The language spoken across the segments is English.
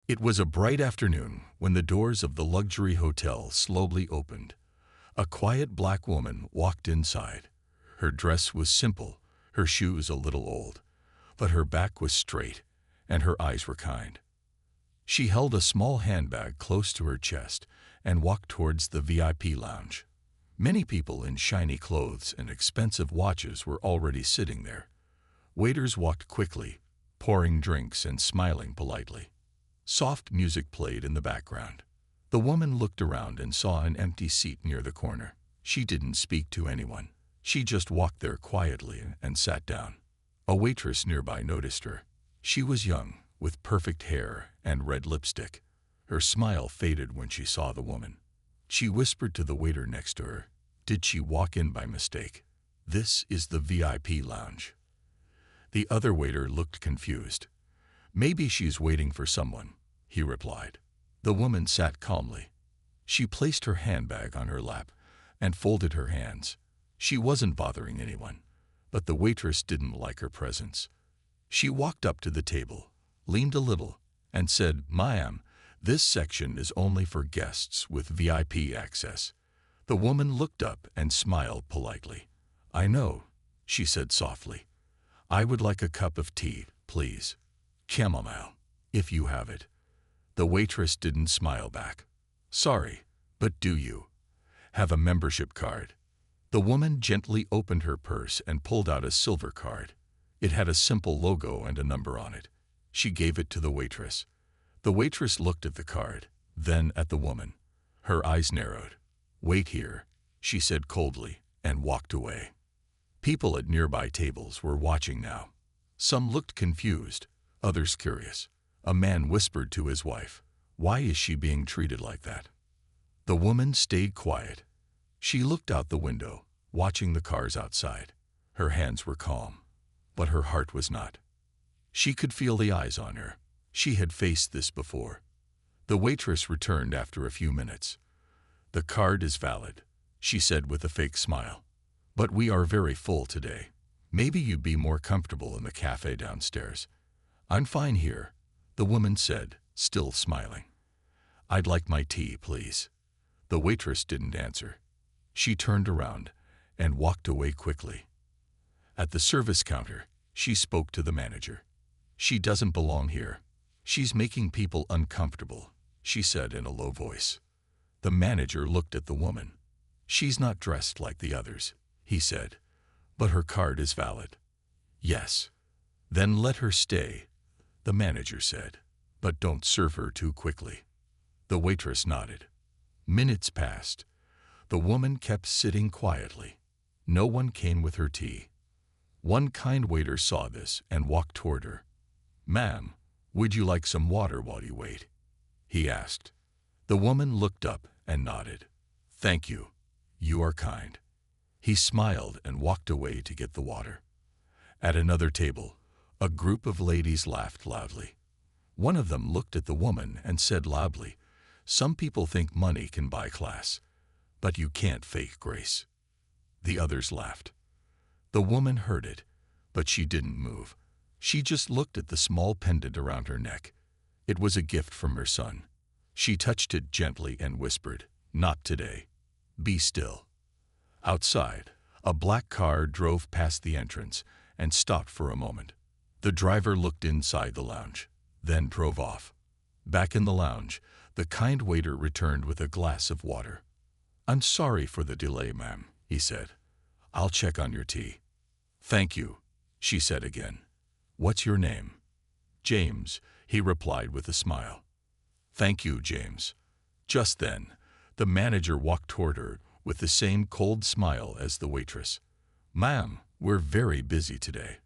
It was a bright afternoon when the doors of the luxury hotel slowly opened. A quiet black woman walked inside. Her dress was simple, her shoes a little old, but her back was straight and her eyes were kind. She held a small handbag close to her chest and walked towards the VIP lounge. Many people in shiny clothes and expensive watches were already sitting there. Waiters walked quickly, pouring drinks and smiling politely. Soft music played in the background. The woman looked around and saw an empty seat near the corner. She didn't speak to anyone. She just walked there quietly and sat down. A waitress nearby noticed her. She was young, with perfect hair and red lipstick. Her smile faded when she saw the woman. She whispered to the waiter next to her, "Did she walk in by mistake? This is the VIP lounge." The other waiter looked confused. "Maybe she's waiting for someone," he replied. The woman sat calmly. She placed her handbag on her lap and folded her hands. She wasn't bothering anyone, but the waitress didn't like her presence. She walked up to the table, leaned a little, and said, "Ma'am, this section is only for guests with VIP access." The woman looked up and smiled politely. "I know," she said softly. "I would like a cup of tea, please. Chamomile, if you have it." The waitress didn't smile back. "Sorry, but do you have a membership card?" The woman gently opened her purse and pulled out a silver card. It had a simple logo and a number on it. She gave it to the waitress. The waitress looked at the card, then at the woman. Her eyes narrowed. "Wait here," she said coldly, and walked away. People at nearby tables were watching now. Some looked confused, others curious. A man whispered to his wife, "Why is she being treated like that?" The woman stayed quiet. She looked out the window, watching the cars outside. Her hands were calm, but her heart was not. She could feel the eyes on her. She had faced this before. The waitress returned after a few minutes. "The card is valid," she said with a fake smile. "But we are very full today. Maybe you'd be more comfortable in the cafe downstairs." "I'm fine here," the woman said, still smiling. "I'd like my tea, please." The waitress didn't answer. She turned around and walked away quickly. At the service counter, she spoke to the manager. "She doesn't belong here. She's making people uncomfortable," she said in a low voice. The manager looked at the woman. "She's not dressed like the others," he said, "but her card is valid." "Yes." "Then let her stay," the manager said, "but don't serve her too quickly." The waitress nodded. Minutes passed. The woman kept sitting quietly. No one came with her tea. One kind waiter saw this and walked toward her. "Ma'am, would you like some water while you wait?" he asked. The woman looked up and nodded. "Thank you. You are kind." He smiled and walked away to get the water. At another table, a group of ladies laughed loudly. One of them looked at the woman and said loudly, "Some people think money can buy class, but you can't fake grace." The others laughed. The woman heard it, but she didn't move. She just looked at the small pendant around her neck. It was a gift from her son. She touched it gently and whispered, "Not today. Be still." Outside, a black car drove past the entrance and stopped for a moment. The driver looked inside the lounge, then drove off. Back in the lounge, the kind waiter returned with a glass of water. "I'm sorry for the delay, ma'am," he said. "I'll check on your tea." "Thank you," she said again. "What's your name?" "James," he replied with a smile. "Thank you, James." Just then, the manager walked toward her with the same cold smile as the waitress. "Ma'am, we're very busy today.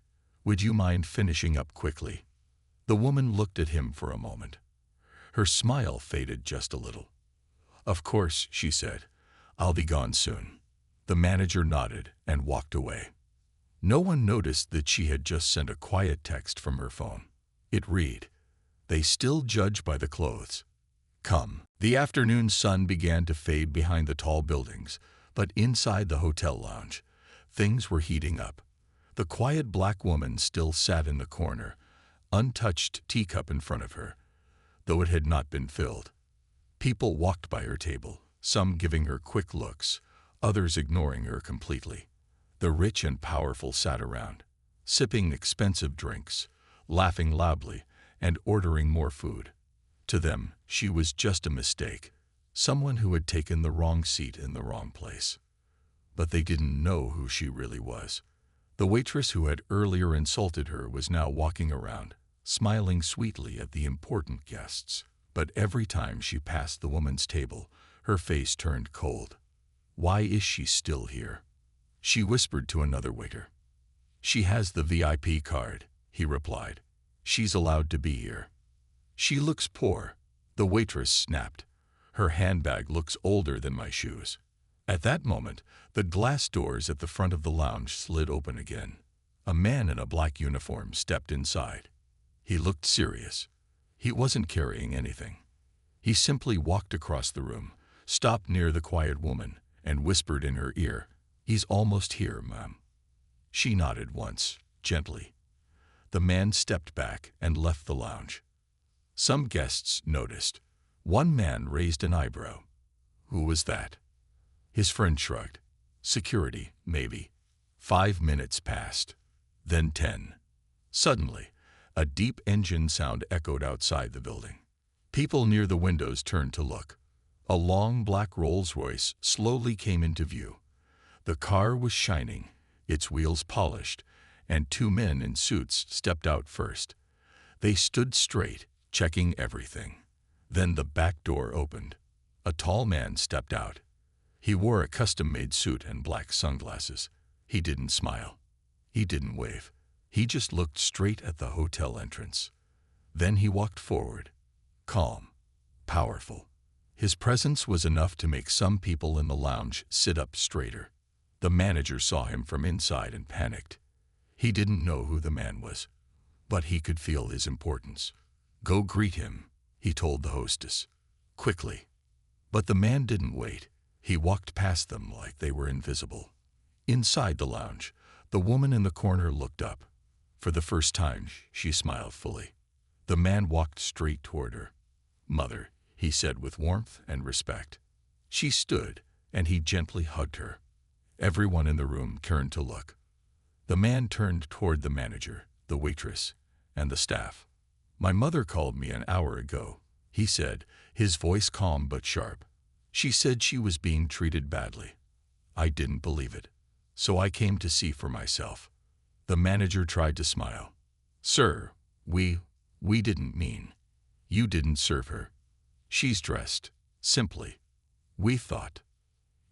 Would you mind finishing up quickly?" The woman looked at him for a moment. Her smile faded just a little. "Of course," she said. "I'll be gone soon." The manager nodded and walked away. No one noticed that she had just sent a quiet text from her phone. It read, "They still judge by the clothes. Come." The afternoon sun began to fade behind the tall buildings, but inside the hotel lounge, things were heating up. The quiet black woman still sat in the corner, untouched teacup in front of her. though it had not been filled. People walked by her table, some giving her quick looks, others ignoring her completely. The rich and powerful sat around, sipping expensive drinks, laughing loudly, and ordering more food. To them, she was just a mistake, someone who had taken the wrong seat in the wrong place. But they didn't know who she really was. The waitress who had earlier insulted her was now walking around, smiling sweetly at the important guests. But every time she passed the woman's table, her face turned cold. "Why is she still here?" she whispered to another waiter. "She has the VIP card," he replied. "She's allowed to be here." "She looks poor," the waitress snapped. "Her handbag looks older than my shoes." At that moment, the glass doors at the front of the lounge slid open again. A man in a black uniform stepped inside. He looked serious. He wasn't carrying anything. He simply walked across the room, stopped near the quiet woman, and whispered in her ear, "He's almost here, ma'am." She nodded once, gently. The man stepped back and left the lounge. Some guests noticed. One man raised an eyebrow. Who was that? His friend shrugged. Security, maybe. 5 minutes passed. Then 10. Suddenly, a deep engine sound echoed outside the building. People near the windows turned to look. A long black Rolls-Royce slowly came into view. The car was shining, its wheels polished, and 2 men in suits stepped out first. They stood straight, checking everything. Then the back door opened. A tall man stepped out. He wore a custom-made suit and black sunglasses. He didn't smile. He didn't wave. He just looked straight at the hotel entrance. Then he walked forward, calm, powerful. His presence was enough to make some people in the lounge sit up straighter. The manager saw him from inside and panicked. He didn't know who the man was, but he could feel his importance. "Go greet him," he told the hostess, quickly. But the man didn't wait. He walked past them like they were invisible. Inside the lounge, the woman in the corner looked up. For the first time, she smiled fully. The man walked straight toward her. "Mother," he said with warmth and respect. She stood, and he gently hugged her. Everyone in the room turned to look. The man turned toward the manager, the waitress, and the staff. "My mother called me an hour ago," he said, his voice calm but sharp. "She said she was being treated badly. I didn't believe it, so I came to see for myself." The manager tried to smile. "Sir, we didn't mean. You didn't serve her. She's dressed, simply. We thought.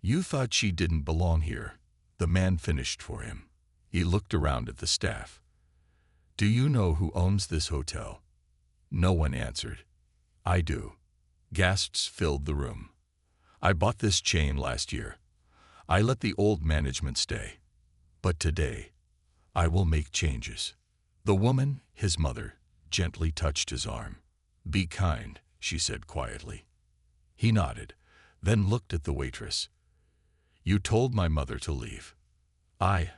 You thought she didn't belong here," the man finished for him. He looked around at the staff. "Do you know who owns this hotel?" No one answered. "I do." Gasps filled the room. "I bought this chain last year. I let the old management stay. But today, I will make changes." The woman, his mother, gently touched his arm. "Be kind," she said quietly. He nodded, then looked at the waitress. "You told my mother to leave." I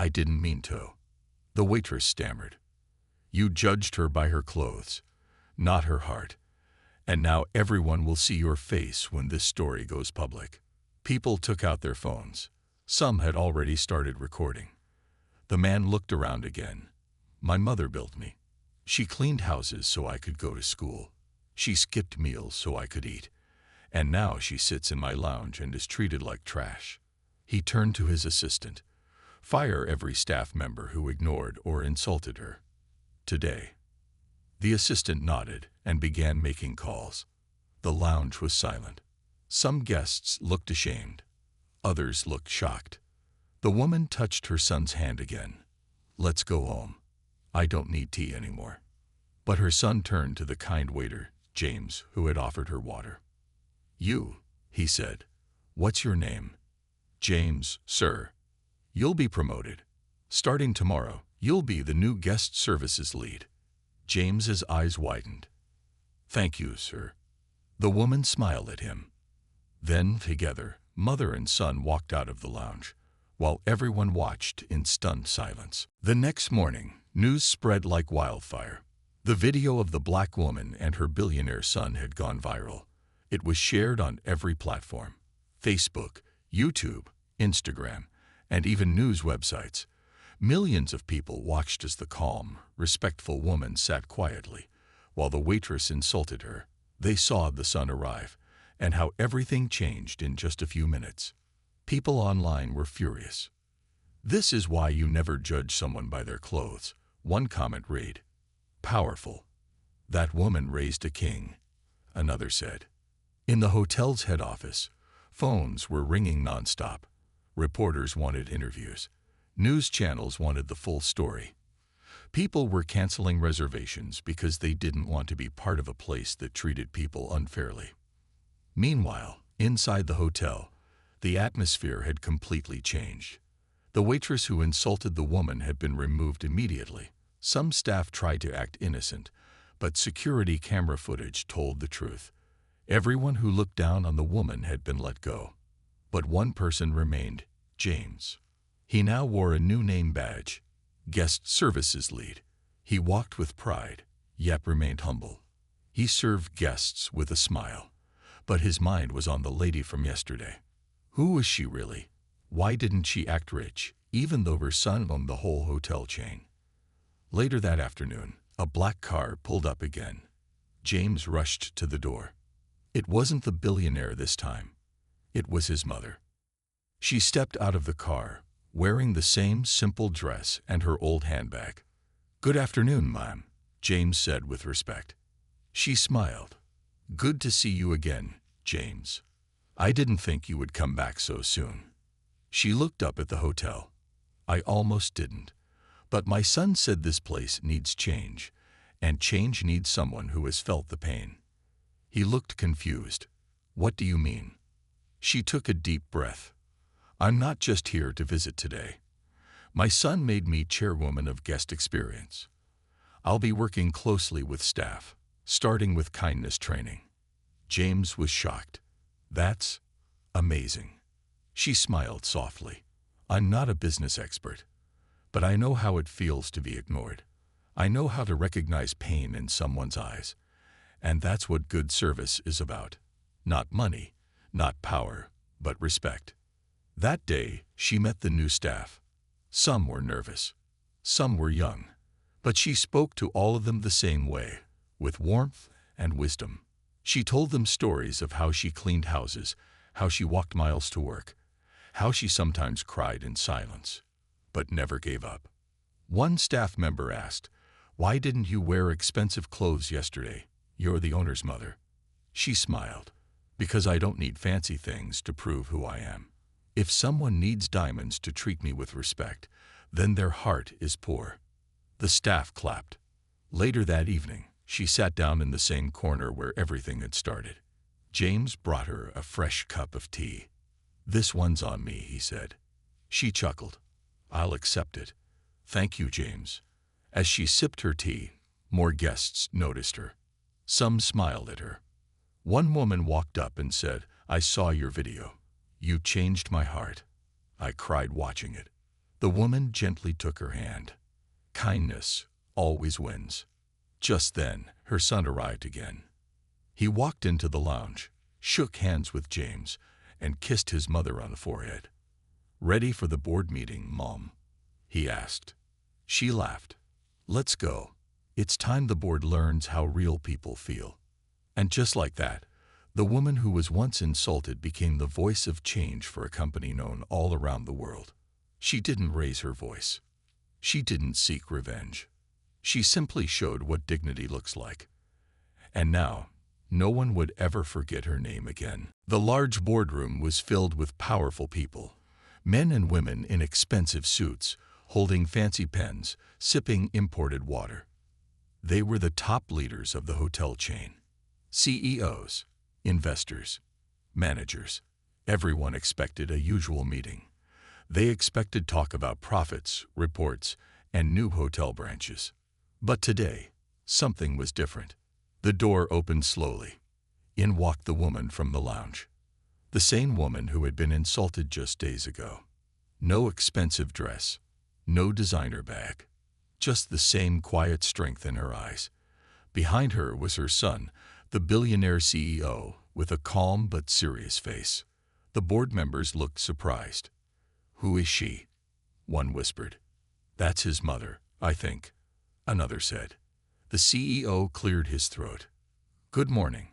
didn't mean to." The waitress stammered. "You judged her by her clothes, not her heart. And now everyone will see your face when this story goes public." People took out their phones. Some had already started recording. The man looked around again. "My mother built me. She cleaned houses so I could go to school. She skipped meals so I could eat. And now she sits in my lounge and is treated like trash." He turned to his assistant. "Fire every staff member who ignored or insulted her. Today." The assistant nodded and began making calls. The lounge was silent. Some guests looked ashamed. Others looked shocked. The woman touched her son's hand again. "Let's go home. I don't need tea anymore." But her son turned to the kind waiter, James, who had offered her water. "You," he said. "What's your name?" "James, sir." "You'll be promoted. Starting tomorrow, you'll be the new guest services lead." James's eyes widened. "Thank you, sir." The woman smiled at him. Then, together, mother and son walked out of the lounge, while everyone watched in stunned silence. The next morning, news spread like wildfire. The video of the black woman and her billionaire son had gone viral. It was shared on every platform: Facebook, YouTube, Instagram, and even news websites. Millions of people watched as the calm, respectful woman sat quietly, while the waitress insulted her. They saw the son arrive, and how everything changed in just a few minutes. People online were furious. "This is why you never judge someone by their clothes," one comment read. "Powerful. That woman raised a king," another said. In the hotel's head office, phones were ringing nonstop. Reporters wanted interviews. News channels wanted the full story. People were canceling reservations because they didn't want to be part of a place that treated people unfairly. Meanwhile, inside the hotel, the atmosphere had completely changed. The waitress who insulted the woman had been removed immediately. Some staff tried to act innocent, but security camera footage told the truth. Everyone who looked down on the woman had been let go. But one person remained: James. He now wore a new name badge: Guest Services Lead. He walked with pride, yet remained humble. He served guests with a smile, but his mind was on the lady from yesterday. Who was she really? Why didn't she act rich, even though her son owned the whole hotel chain? Later that afternoon, a black car pulled up again. James rushed to the door. It wasn't the billionaire this time. It was his mother. She stepped out of the car, wearing the same simple dress and her old handbag. "Good afternoon, Mom," James said with respect. She smiled. "Good to see you again, James. I didn't think you would come back so soon." She looked up at the hotel. "I almost didn't. But my son said this place needs change, and change needs someone who has felt the pain." He looked confused. "What do you mean?" She took a deep breath. "I'm not just here to visit today. My son made me chairwoman of guest experience. I'll be working closely with staff, starting with kindness training." James was shocked. "That's amazing." She smiled softly. "I'm not a business expert, but I know how it feels to be ignored. I know how to recognize pain in someone's eyes. And that's what good service is about. Not money, not power, but respect." That day, she met the new staff. Some were nervous. Some were young. But she spoke to all of them the same way, with warmth and wisdom. She told them stories of how she cleaned houses, how she walked miles to work, how she sometimes cried in silence, but never gave up. One staff member asked, "Why didn't you wear expensive clothes yesterday? You're the owner's mother." She smiled. "Because I don't need fancy things to prove who I am. If someone needs diamonds to treat me with respect, then their heart is poor." The staff clapped. Later that evening, she sat down in the same corner where everything had started. James brought her a fresh cup of tea. "This one's on me," he said. She chuckled. "I'll accept it." "Thank you, James." As she sipped her tea, more guests noticed her. Some smiled at her. One woman walked up and said, "I saw your video. You changed my heart. I cried watching it." The woman gently took her hand. Kindness always wins. Just then, her son arrived again. He walked into the lounge, shook hands with James, and kissed his mother on the forehead. "Ready for the board meeting, Mom?" he asked. She laughed. "Let's go. It's time the board learns how real people feel." And just like that, the woman who was once insulted became the voice of change for a company known all around the world. She didn't raise her voice. She didn't seek revenge. She simply showed what dignity looks like. And now, no one would ever forget her name again. The large boardroom was filled with powerful people, men and women in expensive suits, holding fancy pens, sipping imported water. They were the top leaders of the hotel chain. CEOs, investors, managers. Everyone expected a usual meeting. They expected talk about profits, reports, and new hotel branches. But today, something was different. The door opened slowly. In walked the woman from the lounge. The same woman who had been insulted just days ago. No expensive dress, no designer bag. Just the same quiet strength in her eyes. Behind her was her son, the billionaire CEO, with a calm but serious face. The board members looked surprised. "Who is she?" one whispered. "That's his mother, I think," another said. The CEO cleared his throat. "Good morning.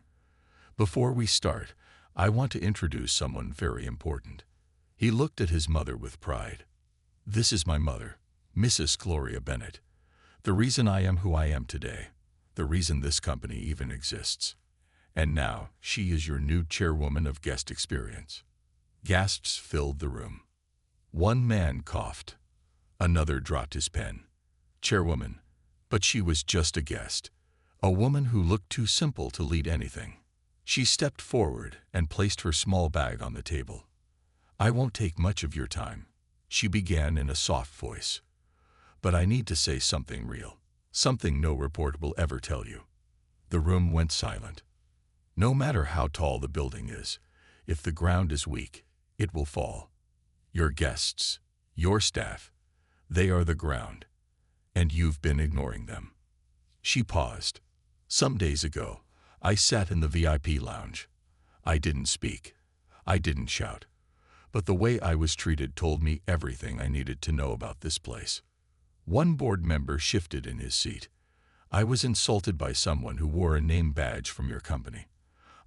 Before we start, I want to introduce someone very important." He looked at his mother with pride. "This is my mother, Mrs. Gloria Bennett. The reason I am who I am today. The reason this company even exists. And now, she is your new chairwoman of guest experience." Gasps filled the room. One man coughed. Another dropped his pen. "Chairwoman," but she was just a guest. A woman who looked too simple to lead anything. She stepped forward and placed her small bag on the table. "I won't take much of your time," she began in a soft voice. "But I need to say something real. Something no reporter will ever tell you." The room went silent. No matter how tall the building is, if the ground is weak, it will fall. Your guests, your staff, they are the ground, and you've been ignoring them. She paused. "Some days ago, I sat in the VIP lounge. I didn't speak. I didn't shout. But the way I was treated told me everything I needed to know about this place." One board member shifted in his seat. "I was insulted by someone who wore a name badge from your company.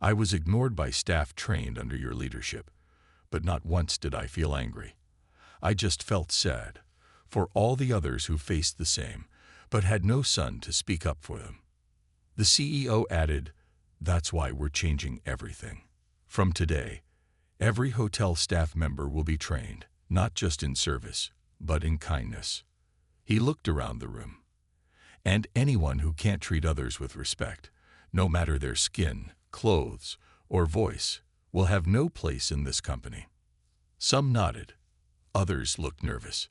I was ignored by staff trained under your leadership. But not once did I feel angry. I just felt sad for all the others who faced the same, but had no son to speak up for them." The CEO added, "That's why we're changing everything. From today, every hotel staff member will be trained, not just in service, but in kindness." He looked around the room. "And anyone who can't treat others with respect, no matter their skin, clothes, or voice, will have no place in this company." Some nodded. Others looked nervous.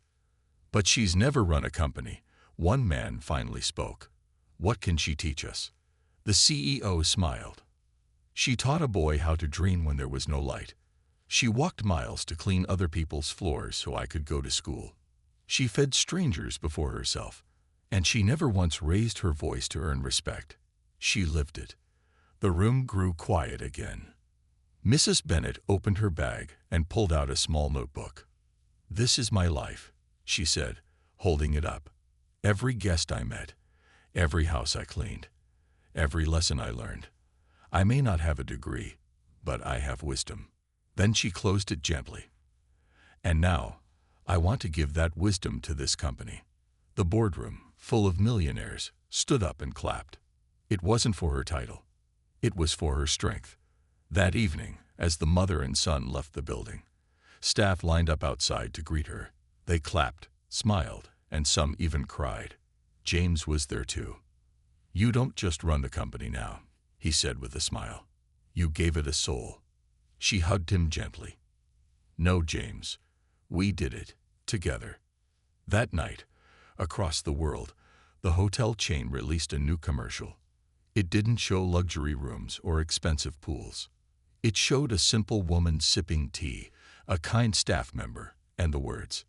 "But she's never run a company," one man finally spoke. "What can she teach us?" The CEO smiled. "She taught a boy how to dream when there was no light. She walked miles to clean other people's floors so I could go to school. She fed strangers before herself, and she never once raised her voice to earn respect. She lived it." The room grew quiet again. Mrs. Bennett opened her bag and pulled out a small notebook. "This is my life," she said, holding it up. "Every guest I met, every house I cleaned, every lesson I learned. I may not have a degree, but I have wisdom." Then she closed it gently. "And now, I want to give that wisdom to this company." The boardroom, full of millionaires, stood up and clapped. It wasn't for her title. It was for her strength. That evening, as the mother and son left the building, staff lined up outside to greet her. They clapped, smiled, and some even cried. James was there too. "You don't just run the company now," he said with a smile. "You gave it a soul." She hugged him gently. "No, James, we did it, together." That night, across the world, the hotel chain released a new commercial. It didn't show luxury rooms or expensive pools. It showed a simple woman sipping tea, a kind staff member, and the words,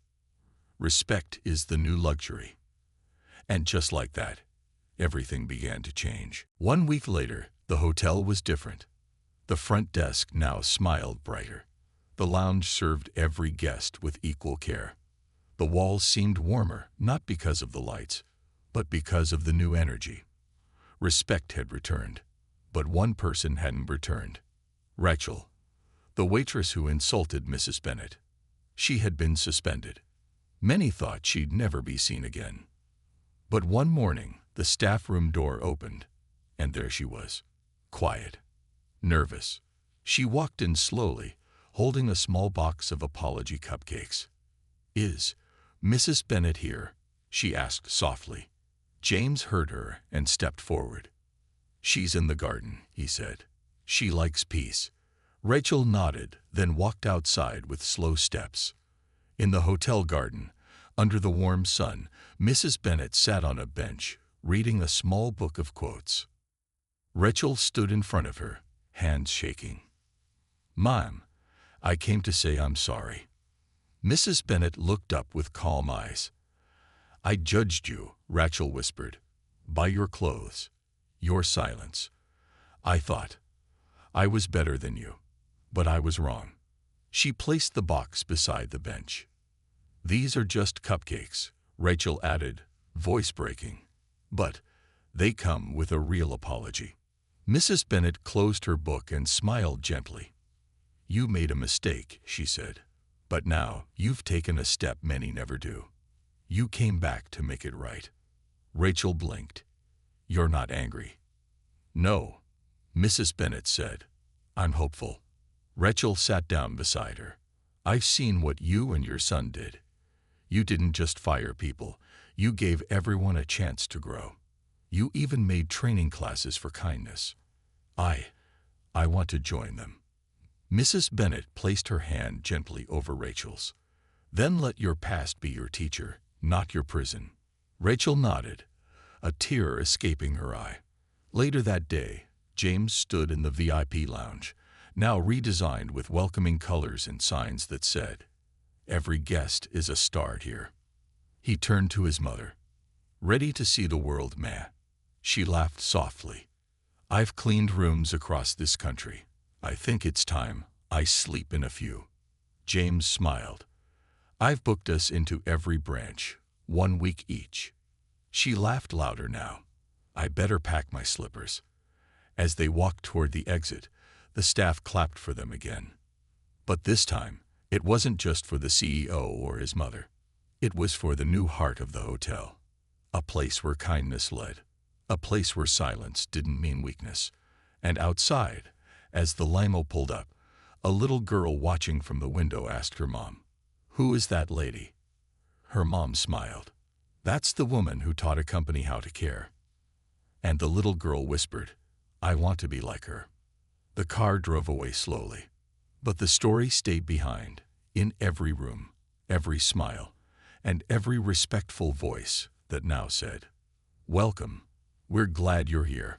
"Respect is the new luxury." And just like that, everything began to change. 1 week later, the hotel was different. The front desk now smiled brighter. The lounge served every guest with equal care. The walls seemed warmer, not because of the lights, but because of the new energy. Respect had returned, but one person hadn't returned. Rachel, the waitress who insulted Mrs. Bennett. She had been suspended. Many thought she'd never be seen again. But one morning, the staff room door opened, and there she was, quiet, nervous. She walked in slowly, holding a small box of apology cupcakes. "Is Mrs. Bennett here?" she asked softly. James heard her and stepped forward. "She's in the garden," he said. "She likes peace." Rachel nodded, then walked outside with slow steps. In the hotel garden, under the warm sun, Mrs. Bennett sat on a bench, reading a small book of quotes. Rachel stood in front of her, hands shaking. "Mom, I came to say I'm sorry." Mrs. Bennett looked up with calm eyes. "I judged you," Rachel whispered, "by your clothes. Your silence. I thought I was better than you, but I was wrong. She placed the box beside the bench. These are just cupcakes, Rachel added, voice breaking. But they come with a real apology. Mrs. Bennet closed her book and smiled gently. You made a mistake, she said. But now you've taken a step many never do. You came back to make it right. Rachel blinked. You're not angry. No, Mrs. Bennet said. I'm hopeful. Rachel sat down beside her. I've seen what you and your son did. You didn't just fire people. You gave everyone a chance to grow. You even made training classes for kindness. I want to join them. Mrs. Bennet placed her hand gently over Rachel's. Then let your past be your teacher, not your prison. Rachel nodded, a tear escaping her eye. Later that day, James stood in the VIP lounge, now redesigned with welcoming colors and signs that said, "Every guest is a star here." He turned to his mother. "Ready to see the world, ma?" She laughed softly. "I've cleaned rooms across this country. I think it's time I sleep in a few." James smiled. "I've booked us into every branch, 1 week each." She laughed louder now. "I better pack my slippers." As they walked toward the exit, the staff clapped for them again. But this time, it wasn't just for the CEO or his mother. It was for the new heart of the hotel. A place where kindness led. A place where silence didn't mean weakness. And outside, as the limo pulled up, a little girl watching from the window asked her mom, "Who is that lady?" Her mom smiled. "That's the woman who taught a company how to care." And the little girl whispered, "I want to be like her." The car drove away slowly. But the story stayed behind, in every room, every smile, and every respectful voice that now said, "Welcome. We're glad you're here."